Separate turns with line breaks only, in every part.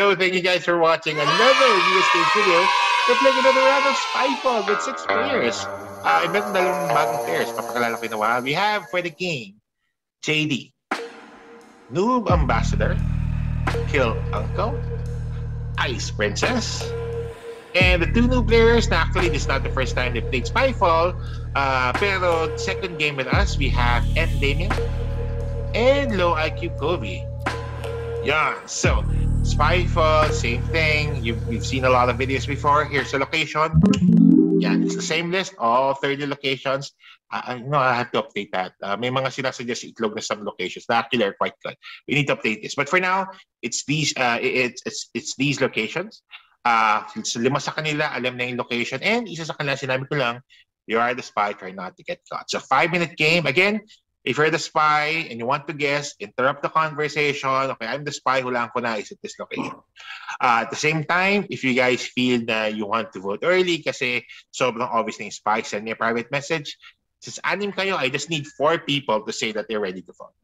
Hello, thank you guys for watching another Real Estate video. We're playing another round of Spyfall with 6 players. Meron dalawang bagong players. Papakalala ko na while. We have for the game, JD, Noob Ambassador, Kill Uncle, Ice Princess, and the two new players. Now, actually, this is not the first time they played Spyfall. Pero second game with us, we have N. Damien and Low IQ Kobe. Yeah, so Spyfall, same thing. You've seen a lot of videos before. Here's the location. Yeah, it's the same list, all 30 locations. I have to update that. May mga sinasuggest itlog na some locations that actually are quite good. We need to update this. But for now, it's these these locations. So 5 sa kanila, alam na yung location. And isa sa kanila, sinabi ko lang, you are the spy, try not to get caught. So 5-minute game. Again, if you're the spy and you want to guess, interrupt the conversation. Okay, I'm the spy, hulaan ko na is at this location. At the same time, if you guys feel that you want to vote early kasi sobrang obvious na yung spy, send me a private message. Since 6 kayo, I just need 4 people to say that they're ready to vote.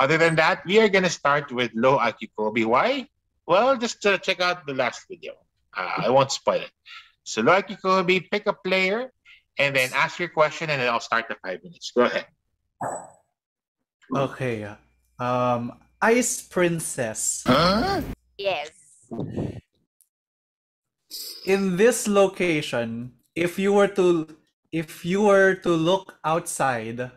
Other than that, we are gonna start with Low IQ Kobe. Why? Well, just check out the last video. I won't spoil it. So Low IQ Kobe, pick a player and then ask your question and then I'll start the 5 minutes. Go ahead.
Okay. Ice Princess.
Huh? Yes.
In this location, if you were to look outside,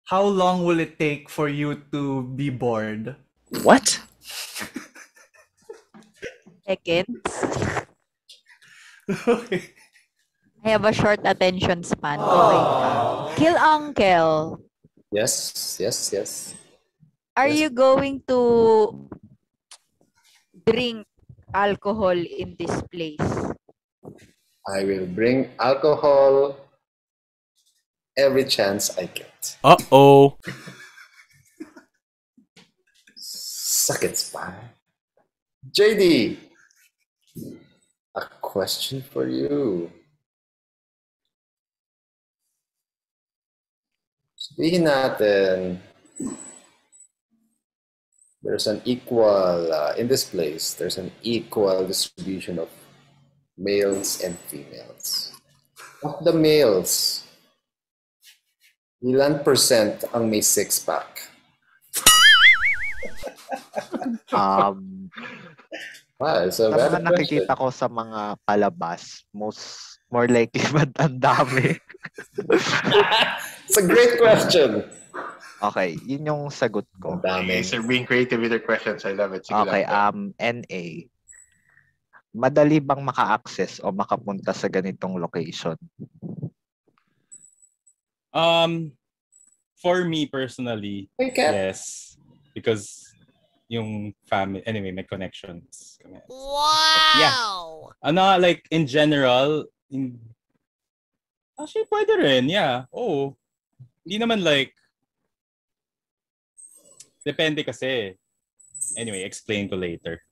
how long will it take for you to be bored?
What?
Seconds.
Okay.
I have a short attention span. Okay. Kill Uncle.
Yes.
Are you going to drink alcohol in this place?
I will bring alcohol every chance I get.
Uh-oh.
Suck it, spy. JD, a question for you. Sabihin natin, there's an equal, in this place, there's an equal distribution of males and females. Of the males, ilan percent ang may six-pack? So
sa mga nakikita ko sa mga palabas, more likely ba ang dami?
It's a great question.
Okay, yun yung sagot ko.
Okay, so being creative with your questions, I love it. Sige
Okay,
lang.
NA. Madali bang maka-access o makapunta sa ganitong location?
For me personally, yes. Because yung family, anyway, may connections.
Wow!
Yeah. Like, in general, actually, pwede rin, yeah. Oh, hindi naman like, depende kasi. Anyway, explain ko later.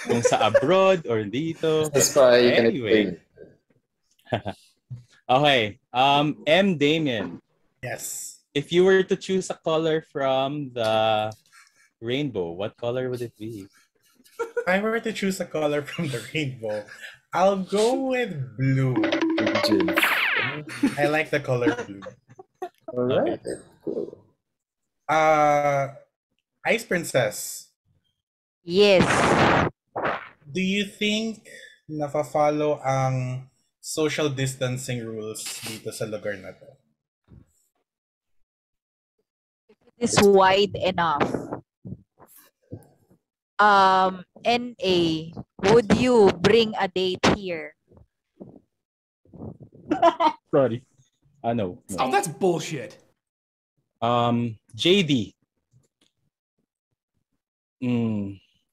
Kung sa abroad or dito.
That's why you can
anyway. Okay. M. Damien.
Yes.
If you were to choose a color from the rainbow, what color would it be?
If I were to choose a color from the rainbow, I'll go with blue. I like the color blue.
All right. Cool.
Ice Princess.
Yes.
Do you think nafa-follow ang social distancing rules dito sa lugar na to?
It is wide enough. NA, would you bring a date here?
Sorry. No.
Oh, that's bullshit.
JD.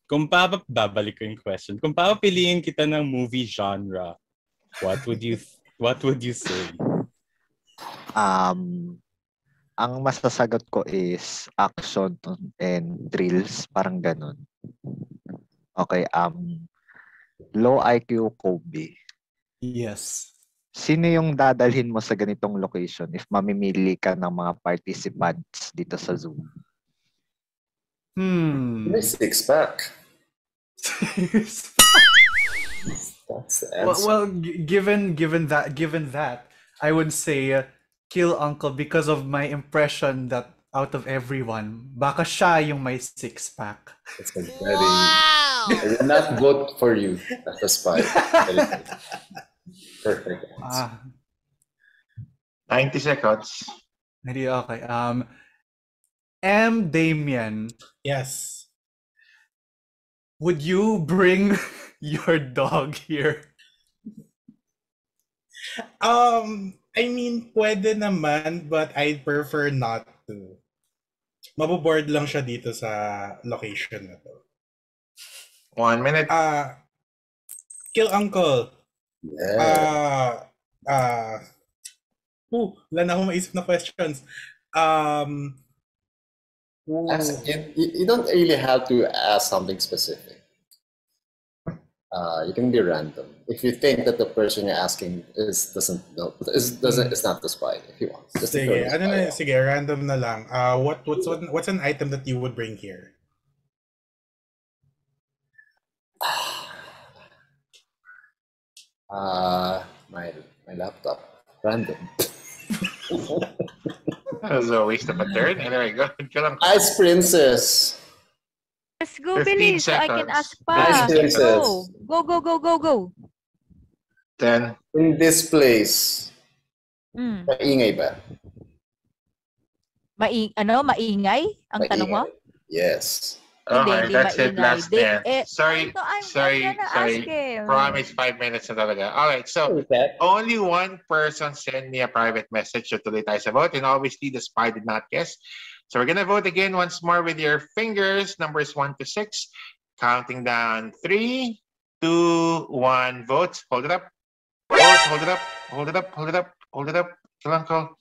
Kung babalik ko yung question. Kung papapiliin kita ng movie genre, what would you say?
Ang masasagot ko is action and thrills, parang ganun. Okay, Low IQ Kobe.
Yes.
Sino yung dadalhin mo sa ganitong location if mamimili ka ng mga participants dito sa Zoom?
My six-pack. That's the answer.
Well, given that, I would say kill Uncle because of my impression that out of everyone, baka siya yung may six-pack.
It's a very... I will not vote for you as a spy. Perfect answer.
90 seconds.
Hindi okay. M. Damien,
Yes.
would you bring your dog here?
I mean, pwede naman, but I'd prefer not to. Maboboard lang siya dito sa location na to.
1 minute.
Kill Uncle.
Yeah.
Wala na akong maisip na questions.
You don't really have to ask something specific. You can be random. If you think that the person you're asking is not the spy, if you want. Just
Sige, sige, random na lang. What's an item that you would bring here?
My laptop. Random.
That was a waste of a turn. Anyway, go.
Ice Princess.
Let's go,
15
Billy, so I can
seconds.
ask
Ice
pa.
Princess.
Go.
10.
In this place, maingay ba?
Maingay? Ang tanong mo?
Yes.
Okay,
Hindi
that's it.
maingay.
Last dance. Sorry.
I'm gonna ask him.
Promise 5 minutes na talaga. Alright, so only one person sent me a private message so tuloy tayo sa vote, and obviously the spy did not guess. So we're gonna vote again once more with your fingers, numbers 1 to 6. Counting down 3, 2, 1, vote. Hold it up. Hold it up. Kill Uncle.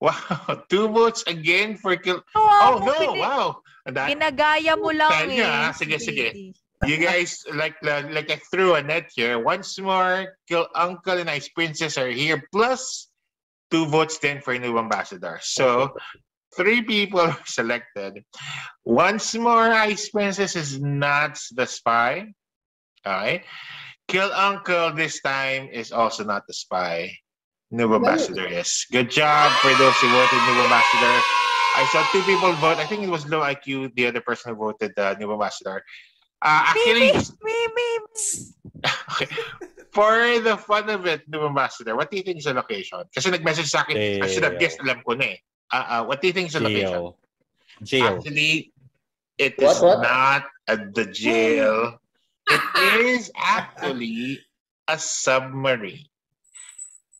Wow, 2 votes again for Kill. Oh no, wow.
Ginagaya mo lang eh.
Sige. You guys, like I threw a net here. Once more, Kill Uncle and Ice Princess are here, plus 2 votes then for new ambassador. So 3 people are selected. Once more, Ice Princess is not the spy. Okay. Kill Uncle this time is also not the spy. New ambassador is. Good job for those who voted new ambassador. I saw 2 people vote. I think it was low IQ, the other person who voted new ambassador. Actually, okay. For the fun of it, new ambassador, what do you think is the location? Kasi nag-message sa akin, I should have guessed, alam ko na eh. What do you think is the location?
Jail.
Actually, it is not at the jail. It is actually a submarine.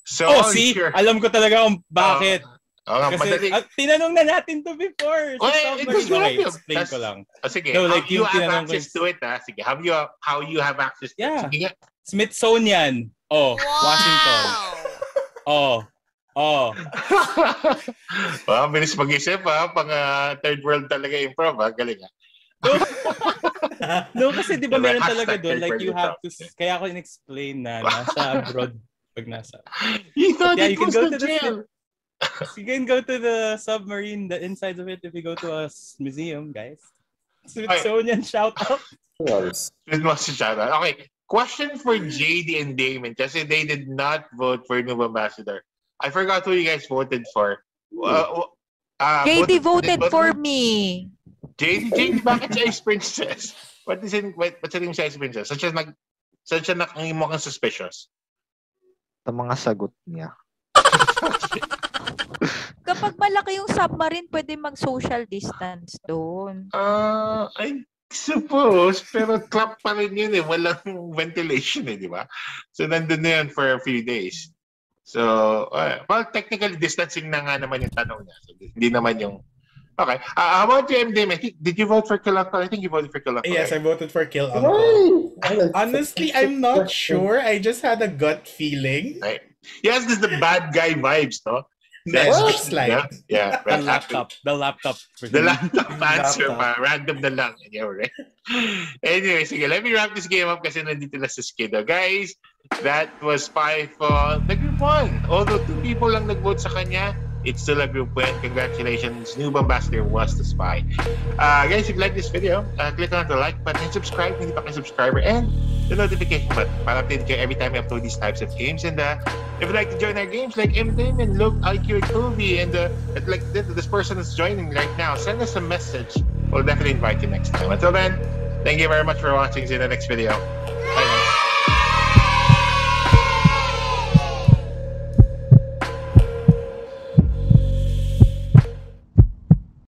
So,
see? Alam ko talaga kung bakit. Kasi tinanong na natin to before. Explain ko lang.
Sige, no, like you have access to it. Sige, how you have access to it? Sige nga.
Smithsonian. Washington.
Bilis mag-isip ha. Pang third world talaga improv ha. Galing ha.
No, kasi di ba meron talaga doon. Like you have to, kaya ako in-explain na nasa abroad pag nasa.
You thought it was the jail.
You can go to the submarine, the inside of it, if you go to a museum, guys. Smithsonian, shout out.
Shout out. Okay, question for JD and Damon, kasi they did not vote for new ambassador. I forgot who you guys voted for.
JD voted for me.
JD, bakit siya Ice Princess? What's sa tingin siya Ice Princess? Saan siya mukhang suspicious?
Sa mga sagot niya.
Kapag malaki yung submarine, pwede mag-social distance doon.
I suppose, pero trap pa rin yun eh. Walang ventilation eh, di ba? So, nandun na yun for a few days. So, well, technically, distancing na nga naman yung tanong niya. So, hindi naman yung... Okay. How about you, MDM? Did you vote for Kill Uncle? I think you voted for Kill Uncle.
Yes, right? I voted for Kill Uncle. Honestly, I'm not sure. I just had a gut feeling.
Right. Yes, this is the bad guy vibes, no?
Just like
yeah,
the laptop. The laptop
answer, random na lang. Yeah, right? Anyway, sige, let me wrap this game up kasi nandito na sa Skido. Guys, that was Spyfall. Nag-won. Although 2 people lang nag-vote sa kanya, it's still a group win. Congratulations, Noob Ambassador was the spy. Guys, if you like this video, click on the like button and subscribe kung hindi pa kayo subscriber, and the notification button para update kayo every time we upload these types of games. And if you'd like to join our games like Entertainment, Look, IQ, and Kobe, and like this person is joining right now, send us a message. We'll definitely invite you next time. Until then, thank you very much for watching. See you in the next video.